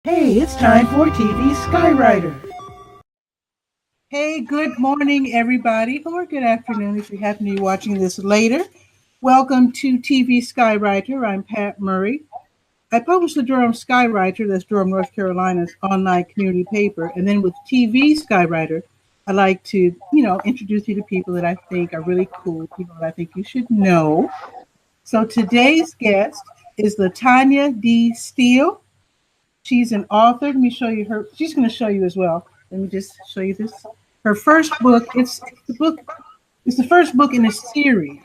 Hey, it's time for TV Skywriter. Hey, good morning, everybody, or good afternoon if you happen to be watching this later. Welcome to TV Skywriter. I'm Pat Murray. I publish the Durham Skywriter, that's Durham, North Carolina's online community paper. And then with TV Skywriter, I like to, introduce you to people that I think are really cool, people that I think you should know. So today's guest is LaTonya D. Steele. She's an author. Let me show you her. She's going to show you as well. Let me just show you this. Her first book. It's the book. It's the first book in a series,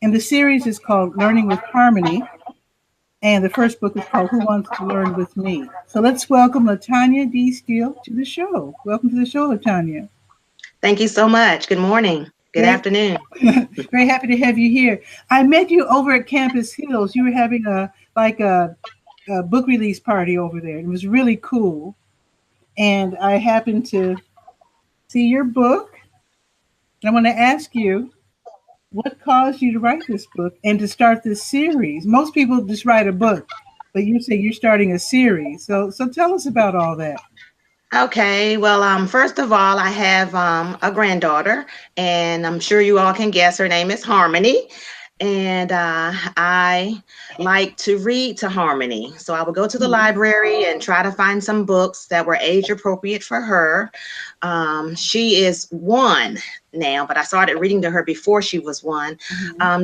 and the series is called Learning with Harmony. And the first book is called Who Wants to Learn with Me. So let's welcome LaTonya D. Steele to the show. Welcome to the show, LaTonya. Thank you so much. Good morning. Good afternoon. Very happy to have you here. I met you over at Campus Hills. You were having a book release party over there. It was really cool. And I happened to see your book. And I want to ask you, what caused you to write this book and to start this series? Most people just write a book, but you say you're starting a series. So tell us about all that. Okay, well, first of all, I have a granddaughter, and I'm sure you all can guess her name is Harmony. And I like to read to Harmony. So I would go to the library and try to find some books that were age appropriate for her. She is 1 now, but I started reading to her before she was 1,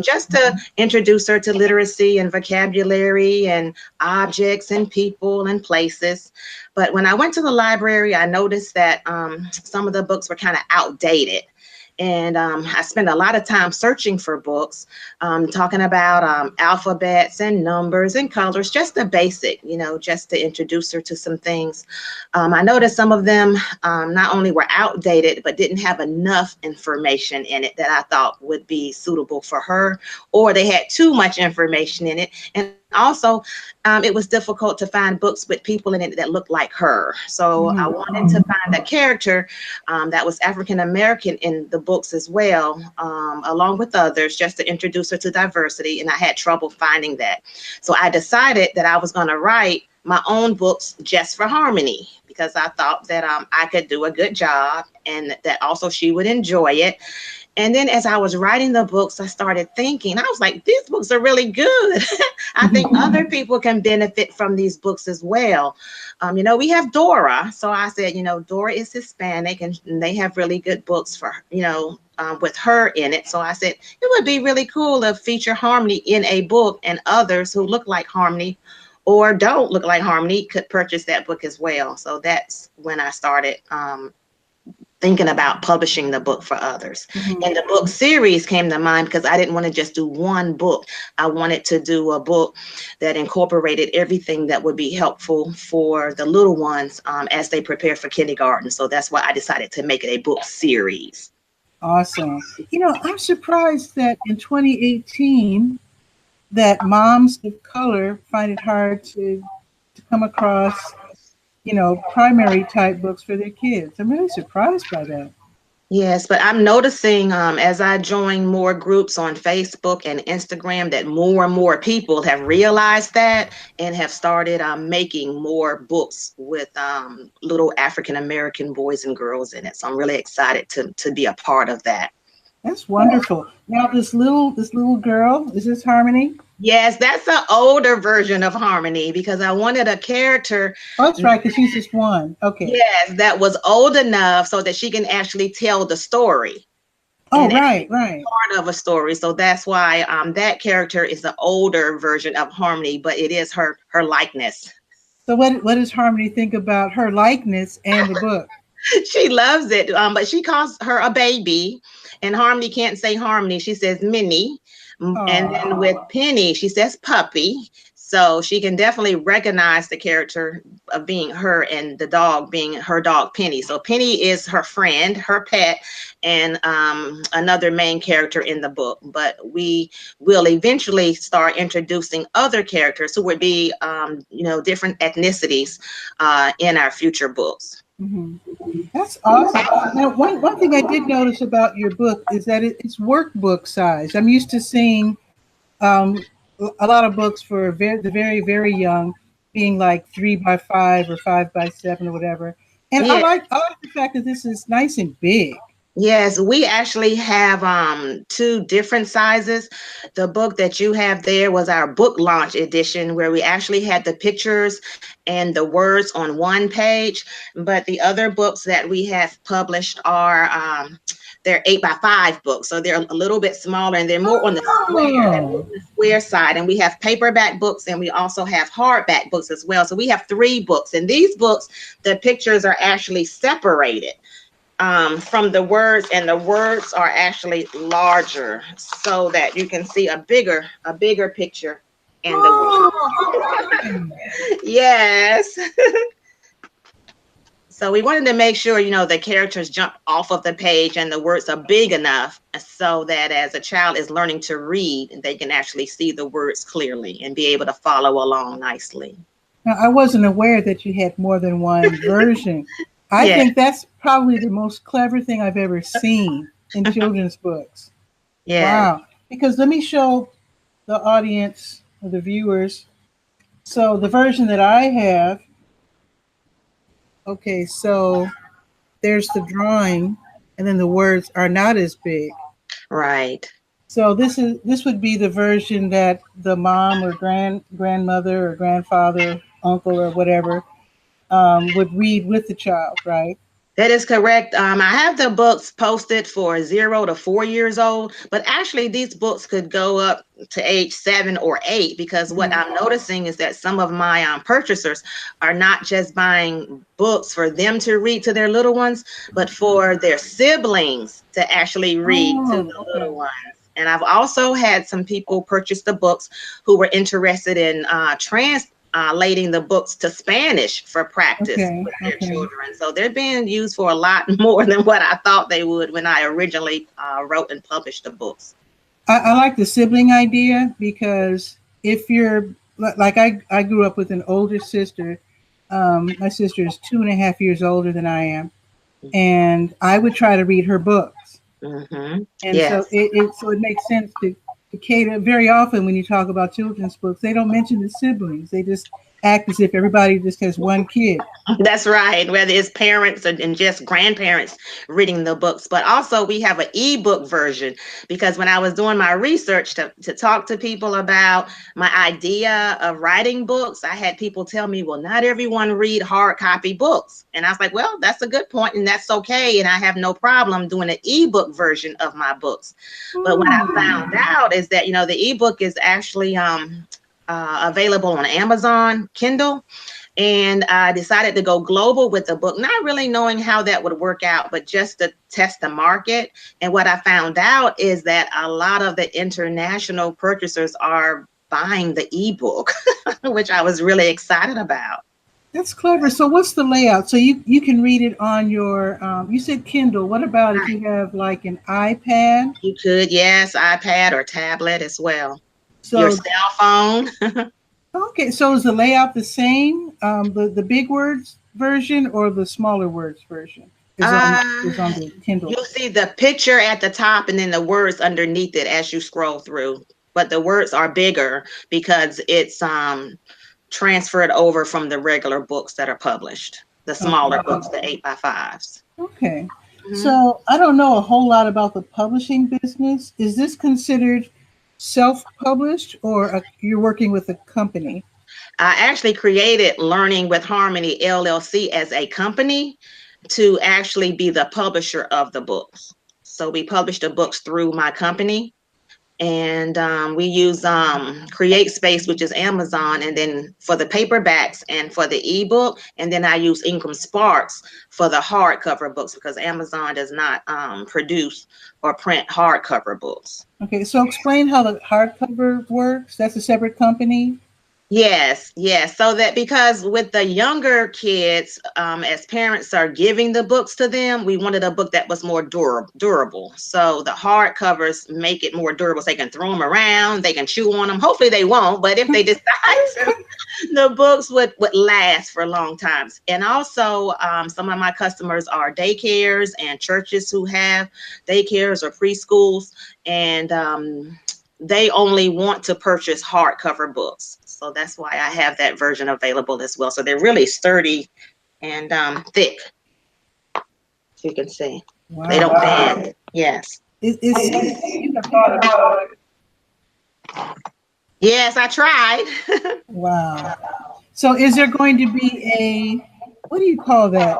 just to introduce her to literacy and vocabulary and objects and people and places. But when I went to the library, I noticed that some of the books were kind of outdated. And I spent a lot of time searching for books, talking about alphabets and numbers and colors, just the basic, just to introduce her to some things. I noticed some of them not only were outdated, but didn't have enough information in it that I thought would be suitable for her, or they had too much information in it. And also, it was difficult to find books with people in it that looked like her. So I wanted to find a character that was African American in the books as well, along with others, just to introduce her to diversity. And I had trouble finding that. So I decided that I was going to write my own books just for Harmony, because I thought that I could do a good job and that also she would enjoy it. And then as I was writing the books, I started thinking, I was like, these books are really good. I think other people can benefit from these books as well. We have Dora. So I said, Dora is Hispanic and they have really good books for, with her in it. So I said, it would be really cool to feature Harmony in a book, and others who look like Harmony or don't look like Harmony could purchase that book as well. So that's when I started thinking about publishing the book for others. And the book series came to mind because I didn't want to just do one book. I wanted to do a book that incorporated everything that would be helpful for the little ones as they prepare for kindergarten. So that's why I decided to make it a book series. Awesome. I'm surprised that in 2018 that moms of color find it hard to come across primary type books for their kids. I'm really surprised by that. Yes, but I'm noticing as I join more groups on Facebook and Instagram that more and more people have realized that and have started making more books with little African American boys and girls in it. So I'm really excited to be a part of that. That's wonderful. Now this little girl, is this Harmony? Yes, that's an older version of Harmony because I wanted a character. Oh, that's right, because she's just 1. Okay. Yes, that was old enough so that she can actually tell the story. Oh, right. Part of a story. So that's why that character is the older version of Harmony, but it is her likeness. So what does Harmony think about her likeness and the book? She loves it, but she calls her a baby, and Harmony can't say Harmony. She says Minnie. Aww. And then with Penny, she says puppy. So she can definitely recognize the character of being her and the dog being her dog, Penny. So Penny is her friend, her pet, and another main character in the book. But we will eventually start introducing other characters who would be, different ethnicities in our future books. That's awesome. Now, one thing I did notice about your book is that it's workbook size. I'm used to seeing a lot of books for the very, very young, being like 3 by 5 or 5 by 7 or whatever. And Yeah. I like the fact that this is nice and big. Yes, we actually have two different sizes. The book that you have there was our book launch edition where we actually had the pictures and the words on one page, but the other books that we have published are they're 8 by 5 books, so they're a little bit smaller and they're more on the Oh, square side. And we have paperback books and we also have hardback books as well. So we have 3 books, and these books, the pictures are actually separated from the words, and the words are actually larger so that you can see a bigger picture in the oh, words. Yes. So we wanted to make sure, the characters jump off of the page and the words are big enough so that as a child is learning to read, they can actually see the words clearly and be able to follow along nicely. now I wasn't aware that you had more than one version. I Yeah. think that's probably the most clever thing I've ever seen in children's books. Yeah. Wow. Because let me show the audience or the viewers. So the version that I have, okay, so there's the drawing and then the words are not as big. Right. So this would be the version that the mom or grandmother or grandfather, uncle or whatever would read with the child, right? That is correct. I have the books posted for 0 to 4 years old, but actually these books could go up to age 7 or 8 because what I'm noticing is that some of my purchasers are not just buying books for them to read to their little ones, but for their siblings to actually read to Oh, the okay. little ones. And I've also had some people purchase the books who were interested in translating the books to Spanish for practice Okay. with their Okay. children. So they're being used for a lot more than what I thought they would when I originally wrote and published the books. I like the sibling idea because if you're like I grew up with an older sister. My sister is 2.5 years older than I am, and I would try to read her books. Mm-hmm. And so Yes. it makes sense to cater. Very often when you talk about children's books, they don't mention the siblings. They just act as if everybody just has one kid. That's right. Whether it's parents and just grandparents reading the books, but also we have an ebook version because when I was doing my research to talk to people about my idea of writing books, I had people tell me, well, not everyone read hard copy books. And I was like, well, that's a good point and that's okay. And I have no problem doing an ebook version of my books. But what I found out is that, the ebook is actually available on Amazon Kindle. And I decided to go global with the book, not really knowing how that would work out, but just to test the market. And what I found out is that a lot of the international purchasers are buying the ebook, which I was really excited about. That's clever. So what's the layout? So you can read it on your you said Kindle. What about if you have like an iPad? You could, yes, iPad or tablet as well. Your So cell phone. okay, so is the layout the same? The big words version or the smaller words version is on Uh, the Kindle. you'll see the picture at the top and then the words underneath it as you scroll through. But the words are bigger because it's transferred over from the regular books that are published, the smaller Okay. books, the 8 by 5s. Okay. Mhm. So I don't know a whole lot about the publishing business. Is this considered self-published or you're working with a company? I actually created Learning with Harmony LLC as a company to actually be the publisher of the books. So we publish the books through my company. And we use Create Space, which is Amazon, and then for the paperbacks and for the ebook, and then I use Ingram Sparks for the hardcover books because Amazon does not produce or print hardcover books. Okay, so explain how the hardcover works. That's a separate company. Yes, yes. So that because with the younger kids, as parents are giving the books to them, we wanted a book that was more durable. So the hard covers make it more durable. So they can throw them around, they can chew on them. Hopefully they won't, but if they decide to, the books would last for long times. And also, some of my customers are daycares and churches who have daycares or preschools, and they only want to purchase hardcover books. So that's why I have that version available as well. So they're really sturdy and thick, as you can see. Wow. They don't bend. Yes. You have thought about it. Yes, I tried. Wow. So is there going to be a, what do you call that?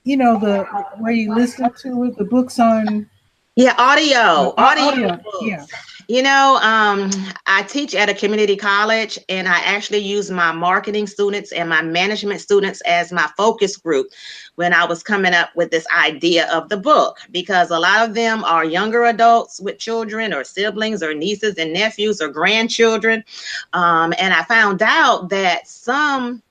You know, the where you listen to it, the books on Yeah, audio books. Yeah. You know, I teach at a community college, and I actually use my marketing students and my management students as my focus group when I was coming up with this idea of the book, because a lot of them are younger adults with children or siblings or nieces and nephews or grandchildren. And I found out that some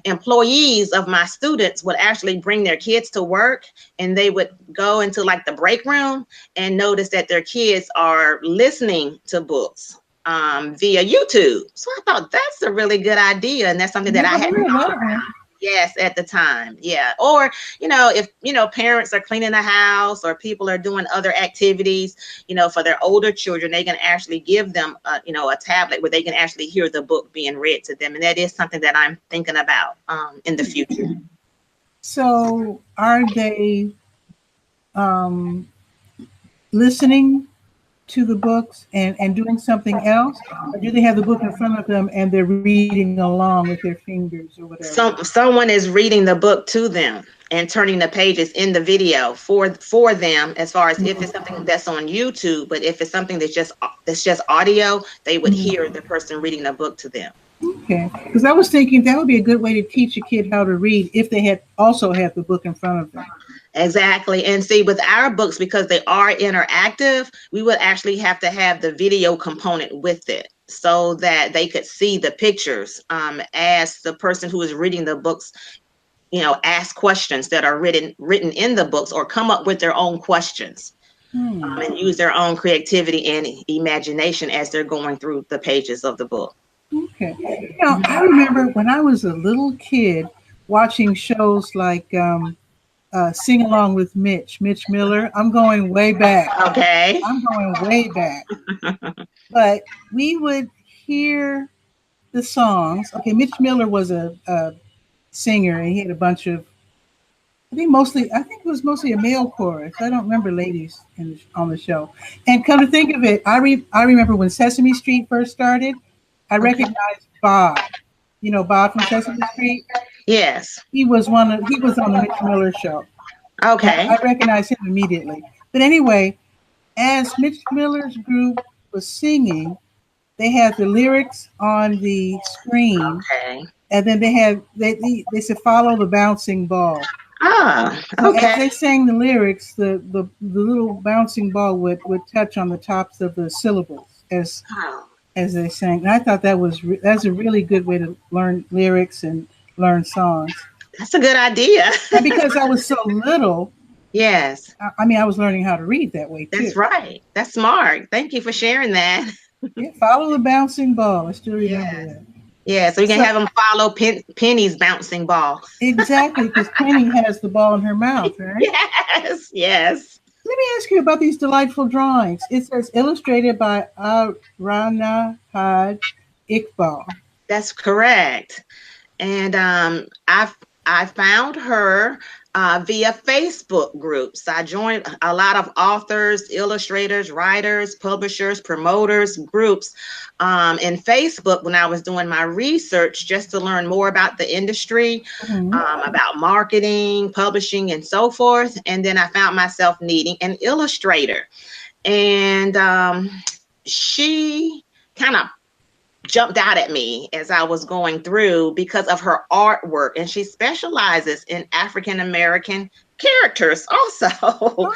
employees of my students would actually bring their kids to work, and they would go into like the break room and notice that their kids are listening to books via YouTube. So I thought that's a really good idea, and that's something that I had thought about. Yes, at the time. Yeah. Or, if, parents are cleaning the house or people are doing other activities, for their older children, they can actually give them, a tablet where they can actually hear the book being read to them. And that is something that I'm thinking about in the future. So are they listening to the books and doing something else? Or do they have the book in front of them and they're reading along with their fingers or whatever? Someone is reading the book to them and turning the pages in the video for them, as far as if it's something that's on YouTube. But if it's something that's just audio, they would hear the person reading the book to them. Okay, because I was thinking that would be a good way to teach a kid how to read if they had the book in front of them. Exactly. And see, with our books, because they are interactive, we would actually have to have the video component with it so that they could see the pictures as the person who is reading the books, ask questions that are written in the books, or come up with their own questions and use their own creativity and imagination as they're going through the pages of the book. Okay. I remember when I was a little kid watching shows like Sing Along with Mitch Miller. I'm going way back. Okay. I'm going way back. But we would hear the songs. Okay, Mitch Miller was a singer, and he had a bunch of, I think it was mostly a male chorus. I don't remember ladies on the show. And come to think of it, I remember when Sesame Street first started, I recognized Bob. Bob from Sesame Street? Yes. He was on the Mitch Miller show. Okay. I recognized him immediately. But anyway, as Mitch Miller's group was singing, they had the lyrics on the screen. Okay. And then they said, follow the bouncing ball. Ah, okay. So as they sang the lyrics, the little bouncing ball would touch on the tops of the syllables as they sang. And I thought that's a really good way to learn lyrics and learn songs. That's a good idea. And because I was so little. Yes. I mean, I was learning how to read that way too. That's right. That's smart. Thank you for sharing that. Yeah, follow the bouncing ball. I still remember that. Yeah, so you can have them follow Penny's bouncing ball. Exactly, because Penny has the ball in her mouth, right? Yes. Let me ask you about these delightful drawings. It says illustrated by Rana Haj Iqbal. That's correct. And I found her via Facebook groups. I joined a lot of authors, illustrators, writers, publishers, promoters groups in Facebook when I was doing my research, just to learn more about the industry, about marketing, publishing, and so forth. And then I found myself needing an illustrator. And she kind of jumped out at me as I was going through because of her artwork, and she specializes in African American characters also.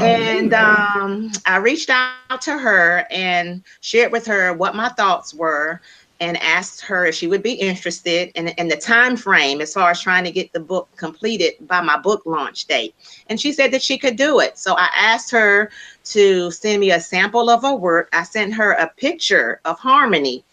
And I reached out to her and shared with her what my thoughts were, and asked her if she would be interested in the time frame as far as trying to get the book completed by my book launch date. And she said that she could do it. So I asked her to send me a sample of her work. I sent her a picture of Harmony.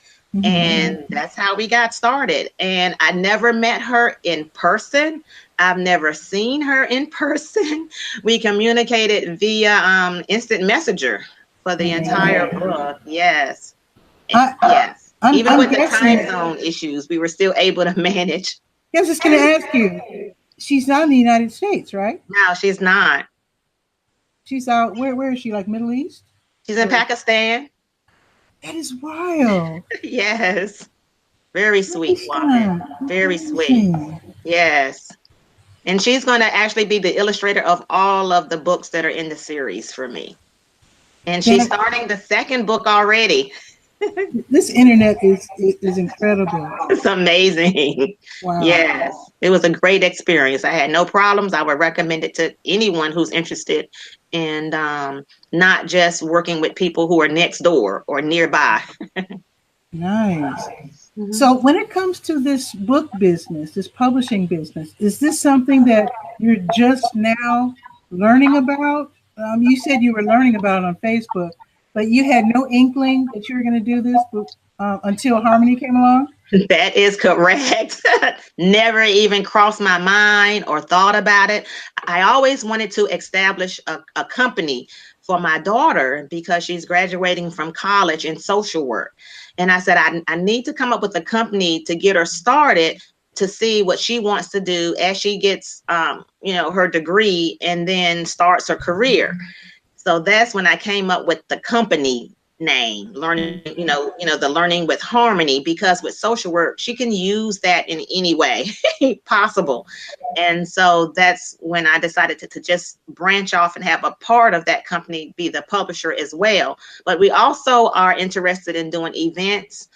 And that's how we got started. And I never met her in person. I've never seen her in person. We communicated via instant messenger for the entire book. Yes. I, Yes. Even I'm with the guessing. time zone issues, we were still able to manage. I was just going to ask you. She's not in the United States, right? No, she's not. She's out. Where is she? Like Middle East? She's in Or, Pakistan. that is wild. Yes. Very sweet woman. Pakistan. Very sweet. Amazing. Yes. And she's going to actually be the illustrator of all of the books that are in the series for me. And she's starting the second book already. This internet is incredible. It's amazing. Wow. Yes. It was a great experience. I had no problems. I would recommend it to anyone who's interested in not just working with people who are next door or nearby. Nice. So when it comes to this book business, this publishing business, is this something that you're just now learning about? You said you were learning about it on Facebook, but you had no inkling that you were going to do this until Harmony came along? That is correct. Never even crossed my mind or thought about it. I always wanted to establish a company for my daughter because she's graduating from college in social work. And I said, I need to come up with a company to get her started to see what she wants to do as she gets, her degree and then starts her career. So that's when I came up with the company name, learning, the learning with Harmony, because with social work, she can use that in any way possible. And so that's when I decided to just branch off and have a part of that company be the publisher as well. But we also are interested in doing events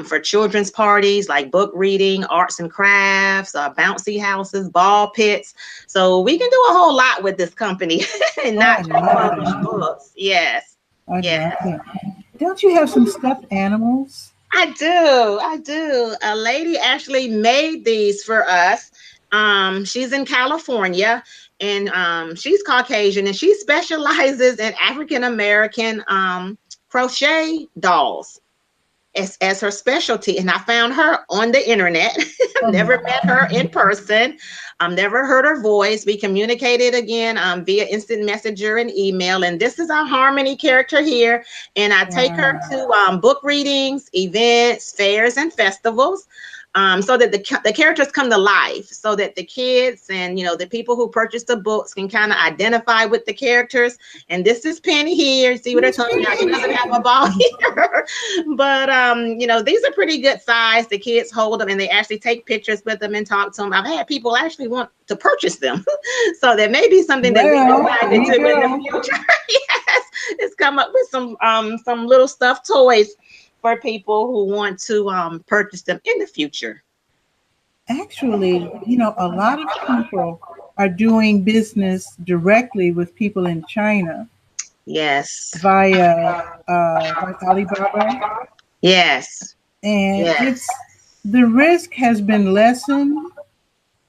for children's parties, like book reading, arts and crafts, bouncy houses, ball pits. So we can do a whole lot with this company and not just publish books. Yes. Yeah. Don't you have some stuffed animals? I do. A lady actually made these for us. She's in California and she's Caucasian and she specializes in African American crochet dolls as her specialty. And I found her on the internet. Never met her in person. Never heard her voice. We communicated again via instant messenger and email. And this is our Harmony character here. And I take her to book readings, events, fairs, and festivals. So that the characters come to life, so that the kids and the people who purchase the books can kind of identify with the characters. And this is Penny here. See what they're talking about? She doesn't have a ball here, but these are pretty good size. The kids hold them and they actually take pictures with them and talk to them. I've had people actually want to purchase them, so that may be something that we can find into in the future. Yes, it's come up with some little stuffed toys for people who want to purchase them in the future. Actually, a lot of people are doing business directly with people in China. Yes. Via Alibaba. Yes. And the risk has been lessened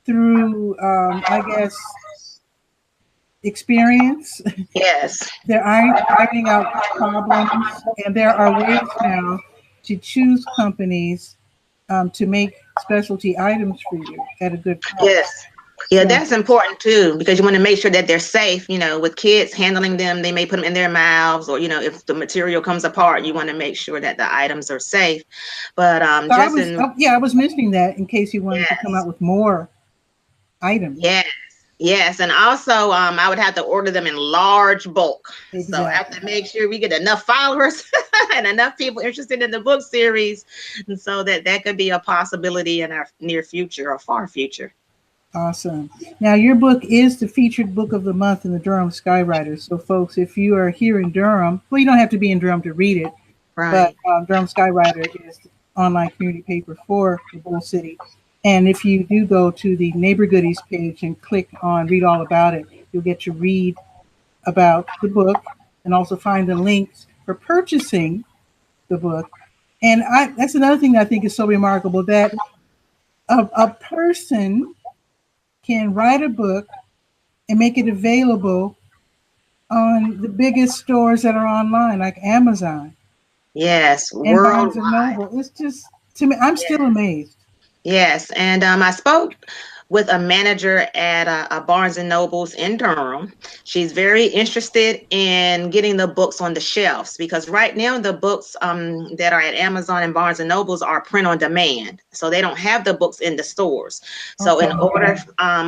through, I guess, experience. Yes. They're ironing out problems, and there are ways now to choose companies to make specialty items for you at a good price. Yes. Yeah, that's important too, because you want to make sure that they're safe. With kids handling them, they may put them in their mouths, or if the material comes apart, you want to make sure that the items are safe. But I was mentioning that in case you wanted to come out with more items. Yes, and also I would have to order them in large bulk. Exactly. So I have to make sure we get enough followers and enough people interested in the book series, and so that could be a possibility in our near future or far future. Awesome. Now, your book is the featured book of the month in the Durham Skywriter. So, folks, if you are here in Durham, well, you don't have to be in Durham to read it, right? But Durham Skywriter is the online community paper for the whole city. And if you do go to the Neighbor Goodies page and click on Read All About It, you'll get to read about the book and also find the links for purchasing the book. And that's another thing that I think is so remarkable, that a person can write a book and make it available on the biggest stores that are online, like Amazon. Yes, and Barnes and Noble. It's just, to me, I'm still amazed. Yes, and I spoke with a manager at a Barnes and Nobles in Durham. She's very interested in getting the books on the shelves because right now the books that are at Amazon and Barnes and Nobles are print on demand. So they don't have the books in the stores. So in order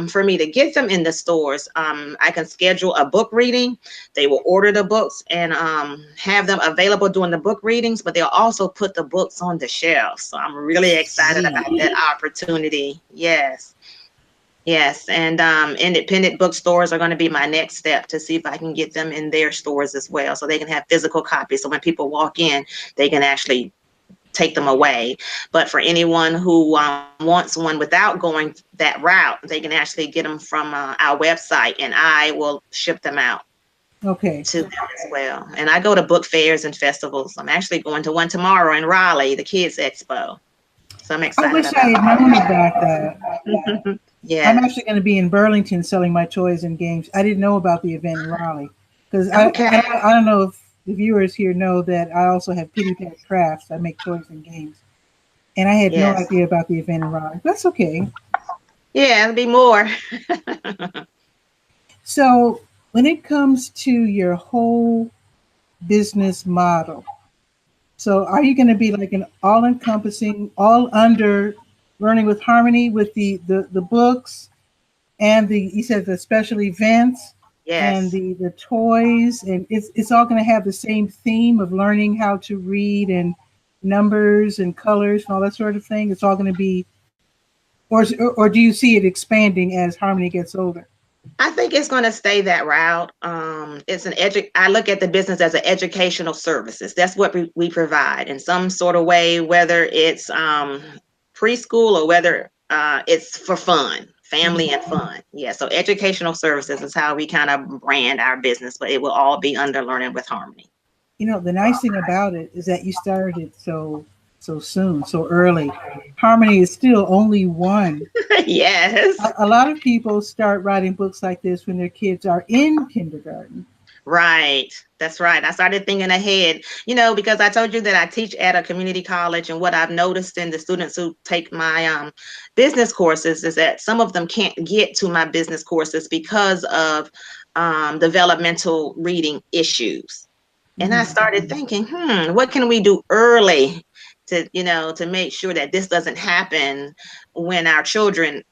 for me to get them in the stores, I can schedule a book reading. They will order the books and have them available during the book readings, but they'll also put the books on the shelves. So I'm really excited about that opportunity. Yes. Yes. And independent bookstores are going to be my next step to see if I can get them in their stores as well. So they can have physical copies. So when people walk in, they can actually take them away. But for anyone who wants one without going that route, they can actually get them from our website and I will ship them out. Okay. To them as well. And I go to book fairs and festivals. I'm actually going to one tomorrow in Raleigh, the Kids Expo. So I'm excited. I wish I had known about that. Yeah. I'm actually going to be in Burlington selling my toys and games. I didn't know about the event in Raleigh because I don't know if the viewers here know that I also have Pity Pat Crafts. I make toys and games. And I had no idea about the event in Raleigh. That's okay. Yeah, it'll be more. So when it comes to your whole business model, so are you going to be like an all-encompassing, all under Learning with Harmony with the books and you said the special events and the toys, and it's all going to have the same theme of learning how to read and numbers and colors and all that sort of thing? It's all going to be, or do you see it expanding as Harmony gets older? I think it's going to stay that route. It's I look at the business as an educational services. That's what we provide in some sort of way, whether it's preschool or whether it's for fun, family and fun. Yeah. So educational services is how we kind of brand our business, but it will all be under Learning with Harmony. You know, the nice thing about it is that you started it so soon, so early. Harmony is still only one. Yes. A lot of people start writing books like this when their kids are in kindergarten. Right. That's right. I started thinking ahead, because I told you that I teach at a community college, and what I've noticed in the students who take my business courses is that some of them can't get to my business courses because of developmental reading issues. And I started thinking, what can we do early to make sure that this doesn't happen when our children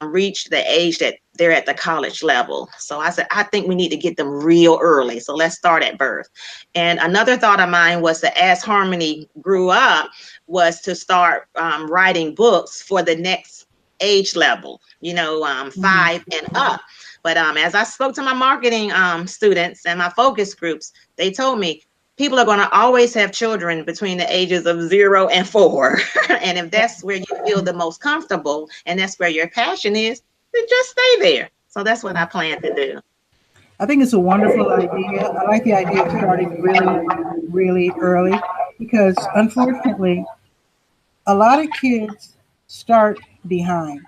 reach the age that they're at the college level. So I said, I think we need to get them real early. So let's start at birth. And another thought of mine was that as Harmony grew up was to start writing books for the next age level, 5 and up. But as I spoke to my marketing students and my focus groups, they told me people are going to always have children between the ages of 0 and 4. And if that's where you feel the most comfortable and that's where your passion is, then just stay there. So that's what I plan to do. I think it's a wonderful idea. I like the idea of starting really, really early because unfortunately, a lot of kids start behind.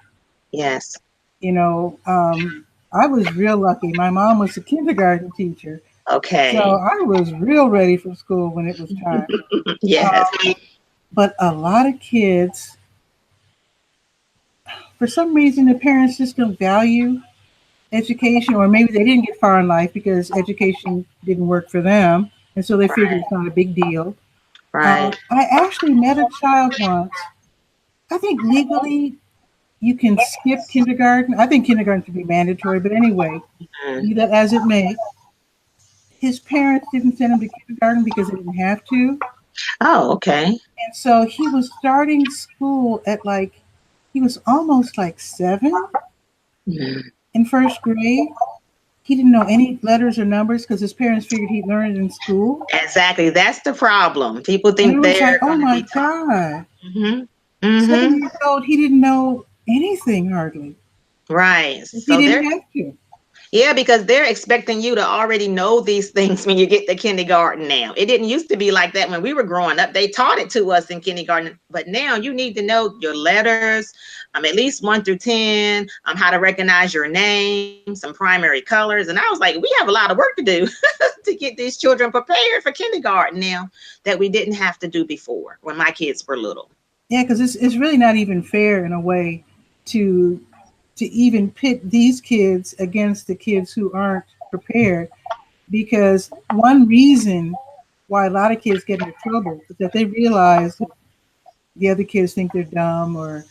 Yes. I was real lucky. My mom was a kindergarten teacher. Okay. So I was real ready for school when it was time. Yes. But a lot of kids, for some reason, the parents just don't value education, or maybe they didn't get far in life because education didn't work for them. And so they figured it's not a big deal. Right. I actually met a child once. I think legally you can skip kindergarten. I think kindergarten should be mandatory, but anyway, be that as it may. His parents didn't send him to kindergarten because they didn't have to. Oh, okay. And so he was starting school at he was almost 7 in first grade. He didn't know any letters or numbers because his parents figured he'd learn it in school. Exactly. That's the problem. People think they're oh my God. 7 years old, he didn't know anything hardly. Right. So he didn't have to. Yeah, because they're expecting you to already know these things when you get to kindergarten now. It didn't used to be like that when we were growing up. They taught it to us in kindergarten, but now you need to know your letters, at least 1 through 10, how to recognize your name, some primary colors. And I was like, we have a lot of work to do to get these children prepared for kindergarten now that we didn't have to do before when my kids were little. Yeah, because it's really not even fair in a way to to even pit these kids against the kids who aren't prepared, because one reason why a lot of kids get into trouble is that they realize that the other kids think they're dumb, or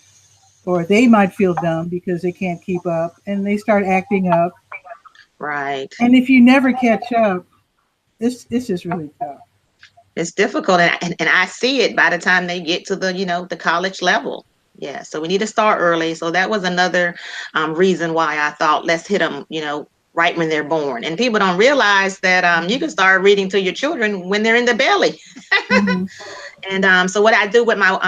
they might feel dumb because they can't keep up, and they start acting up. Right. And if you never catch up, it's just really tough. It's difficult, and I see it by the time they get to the the college level. Yeah, so we need to start early. So that was another reason why I thought let's hit them, right when they're born. And people don't realize that you can start reading to your children when they're in the belly. Mm-hmm. And so what I do with my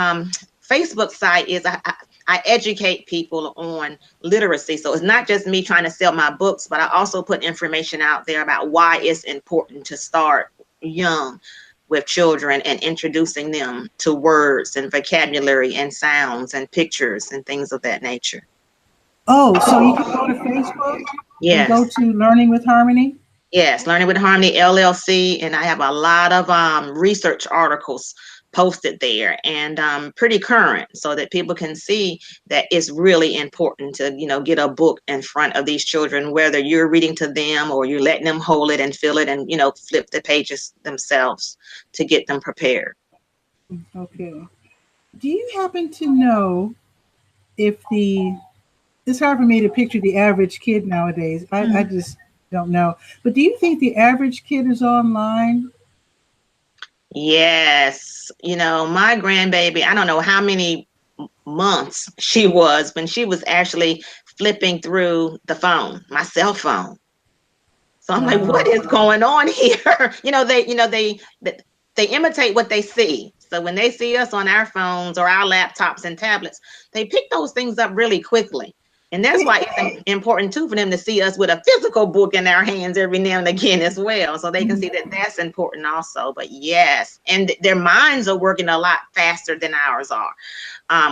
Facebook site is I educate people on literacy. So it's not just me trying to sell my books, but I also put information out there about why it's important to start young with children and introducing them to words and vocabulary and sounds and pictures and things of that nature. Oh, so you can go to Facebook and go Yes. to Learning with Harmony? Yes, Learning with Harmony LLC, and I have a lot of research articles posted there, and pretty current, so that people can see that it's really important to get a book in front of these children, whether you're reading to them or you're letting them hold it and feel it and flip the pages themselves to get them prepared. Okay. Do you happen to know if it's hard for me to picture the average kid nowadays. I just don't know. But do you think the average kid is online? Yes, my grandbaby, I don't know how many months she was when she was actually flipping through the phone, my cell phone. So I'm like, what Wow. is going on here? They imitate what they see. So when they see us on our phones or our laptops and tablets, they pick those things up really quickly. And that's why it's important too for them to see us with a physical book in our hands every now and again as well, so they can see that that's important also. But yes, and their minds are working a lot faster than ours are,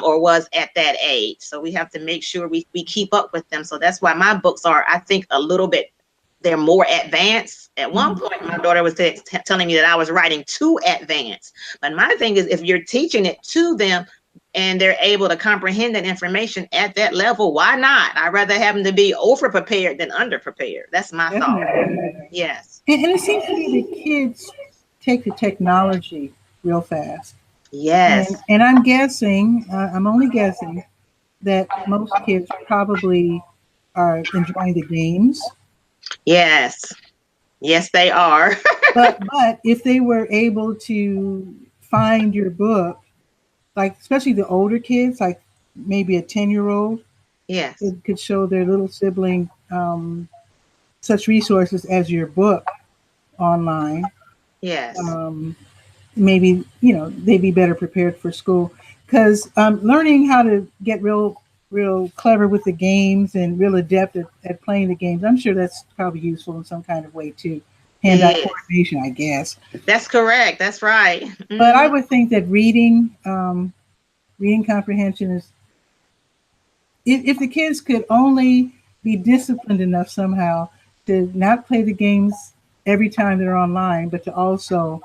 or was at that age. So we have to make sure we keep up with them. So that's why my books are, I think, a little bit, they're more advanced. At one point, my daughter was telling me that I was writing too advanced. But my thing is, if you're teaching it to them and they're able to comprehend that information at that level, why not? I'd rather have them to be over prepared than under prepared. That's my thought. Definitely. Yes. And it seems to me that kids take the technology real fast. Yes. And I'm guessing, I'm only guessing, that most kids probably are enjoying the games. Yes. Yes, they are. But if they were able to find your book, like especially the older kids, like maybe a 10-year-old, Yes. it could show their little sibling such resources as your book online. Yes. Maybe they'd be better prepared for school, because learning how to get real clever with the games and real adept at playing the games, I'm sure that's probably useful in some kind of way too. Hand-eye It is. coordination, I guess. That's correct. That's right. But I would think that reading comprehension is, if the kids could only be disciplined enough somehow to not play the games every time they're online, but to also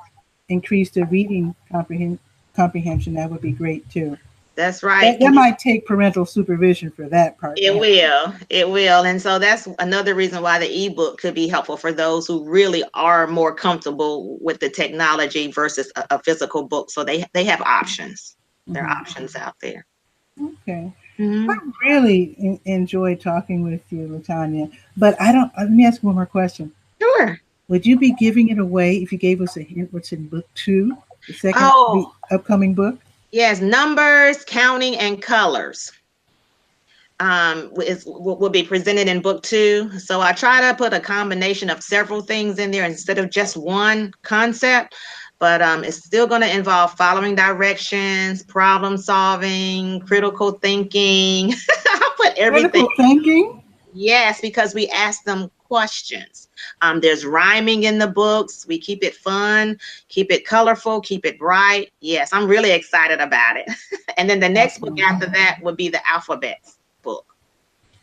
increase their reading comprehension, that would be great too. That's right. That might take parental supervision for that part. It will. It will. And so that's another reason why the ebook could be helpful for those who really are more comfortable with the technology versus a physical book. So they have options. There are options out there. Okay. Mm-hmm. I really enjoyed talking with you, LaTonya. But let me ask one more question. Sure. Would you be giving it away if you gave us a hint what's in book 2, the upcoming book? Yes, numbers, counting, and colors will be presented in book 2. So I try to put a combination of several things in there instead of just one concept. But it's still going to involve following directions, problem solving, critical thinking. I'll put everything. Critical thinking? Yes, because we ask them questions. There's rhyming in the books. We keep it fun, keep it colorful, keep it bright. Yes, I'm really excited about it. And then the next book after that would be the alphabets book.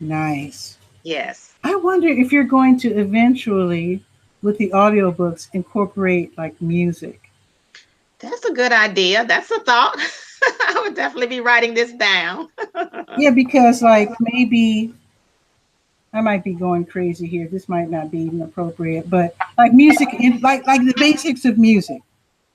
Nice. Yes. I wonder if you're going to eventually, with the audiobooks, incorporate like music. That's a good idea. That's a thought. I would definitely be writing this down. Yeah, because like maybe I might be going crazy here. This might not be even appropriate, but like music, like the basics of music,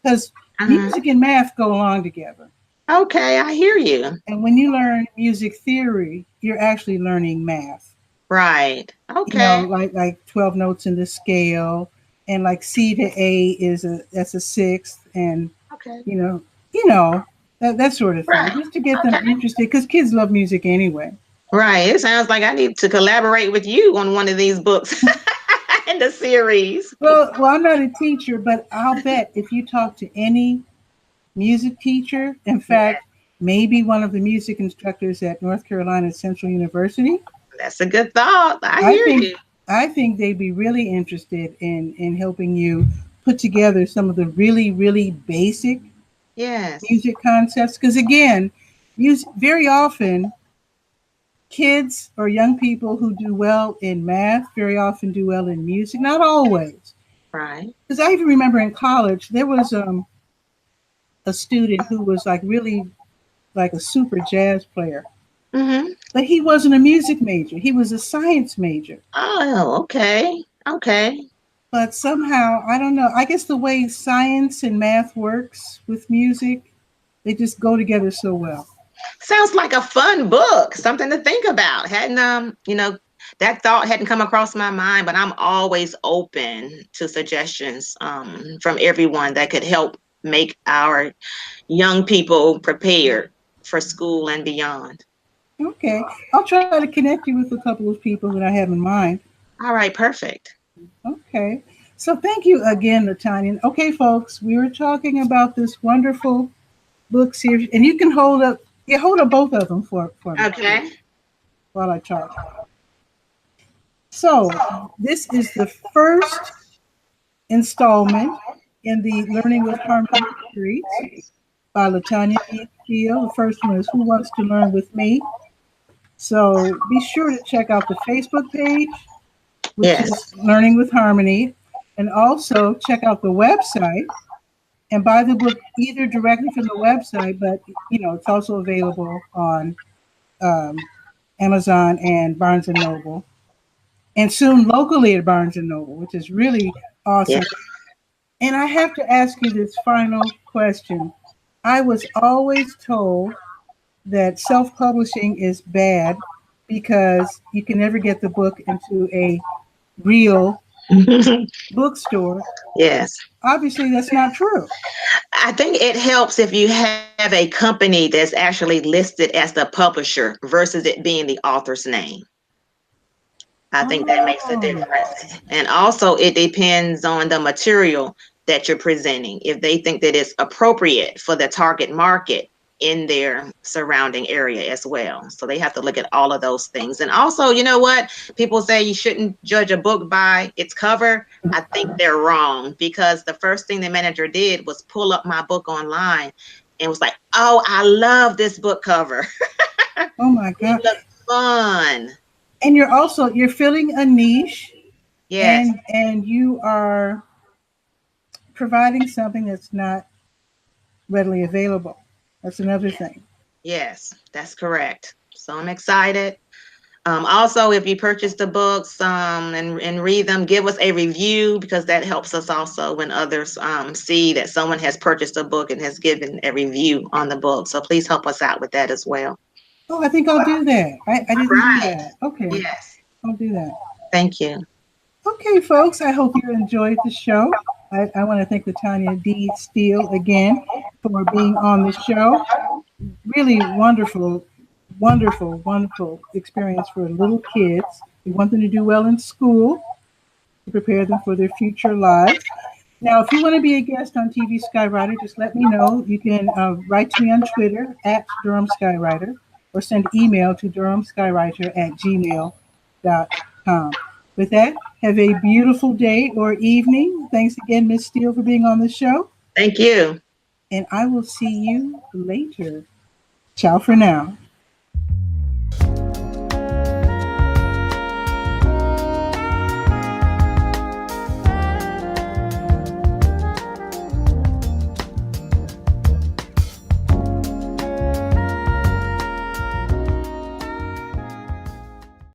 because Uh-huh. music and math go along together. Okay, I hear you. And when you learn music theory, you're actually learning math. Right. You know, Okay. like 12 notes in the scale, and like C to A is that's a sixth, and Okay. you know, you know that sort of thing, Right. just to get them Okay. interested, because kids love music anyway. Right. It sounds like I need to collaborate with you on one of these books in the series. Well, I'm not a teacher, but I'll bet if you talk to any music teacher, in Yeah, fact, maybe one of the music instructors at North Carolina Central University, that's a good thought. I I hear think you. I think they'd be really interested in helping you put together some of the really basic Yes. music concepts. Because again, music, very often kids or young people who do well in math very often do well in music. Not always. Right. Because I even remember in college there was a student who was like really like a super jazz player, Mm-hmm. but he wasn't a music major. He was a science major. Oh, okay. Okay. But somehow, I don't know. I guess the way science and math works with music, they just go together so well. Sounds like a fun book, something to think about. Hadn't that thought hadn't come across my mind, but I'm always open to suggestions from everyone that could help make our young people prepared for school and beyond. Okay, I'll try to connect you with a couple of people that I have in mind. All right, perfect. Okay, so thank you again, LaTonya. Okay, folks, we were talking about this wonderful book series, and you can hold up, yeah, hold up both of them for me, please, Okay. while I talk. So this is the first installment in the Learning with Harmony series by LaTonya B. Steele. The first one is Who Wants to Learn with Me? So be sure to check out the Facebook page, which Yes. is Learning with Harmony, and also check out the website and buy the book either directly from the website, but you know it's also available on um, Amazon and Barnes and Noble, and soon locally at Barnes and Noble, which is really Yeah. awesome. And I have to ask you this final question. I was always told that self publishing is bad because you can never get the book into a real bookstore. Yes. Obviously, that's not true. I think it helps if you have a company that's actually listed as the publisher versus it being the author's name. I think that makes a Oh, difference. And also, it depends on the material that you're presenting. If they think that it's appropriate for the target market in their surrounding area as well. So they have to look at all of those things. And also, you know what? People say you shouldn't judge a book by its cover. I think they're wrong because the first thing the manager did was pull up my book online and was like, oh, I love this book cover. oh my It God. looks fun. And you're filling a niche, Yes. and you are providing something that's not readily available. That's another thing. Yes, that's correct. So I'm excited. Also, if you purchase the books and read them, give us a review because that helps us also when others see that someone has purchased a book and has given a review on the book. So please help us out with that as well. Oh, I think I'll do that. I didn't do Right. that. Okay, Yes. I'll do that. Thank you. Okay, folks, I hope you enjoyed the show. I want to thank LaTonya D. Steele again for being on the show. Really wonderful experience for little kids. We want them to do well in school to prepare them for their future lives. Now, if you want to be a guest on TV Skywriter, just let me know. You can write to me on Twitter at Durham Skywriter or send email to durhamskywriter@gmail.com. With that, have a beautiful day or evening. Thanks again, Miss Steele, for being on the show. Thank you. And I will see you later. Ciao for now.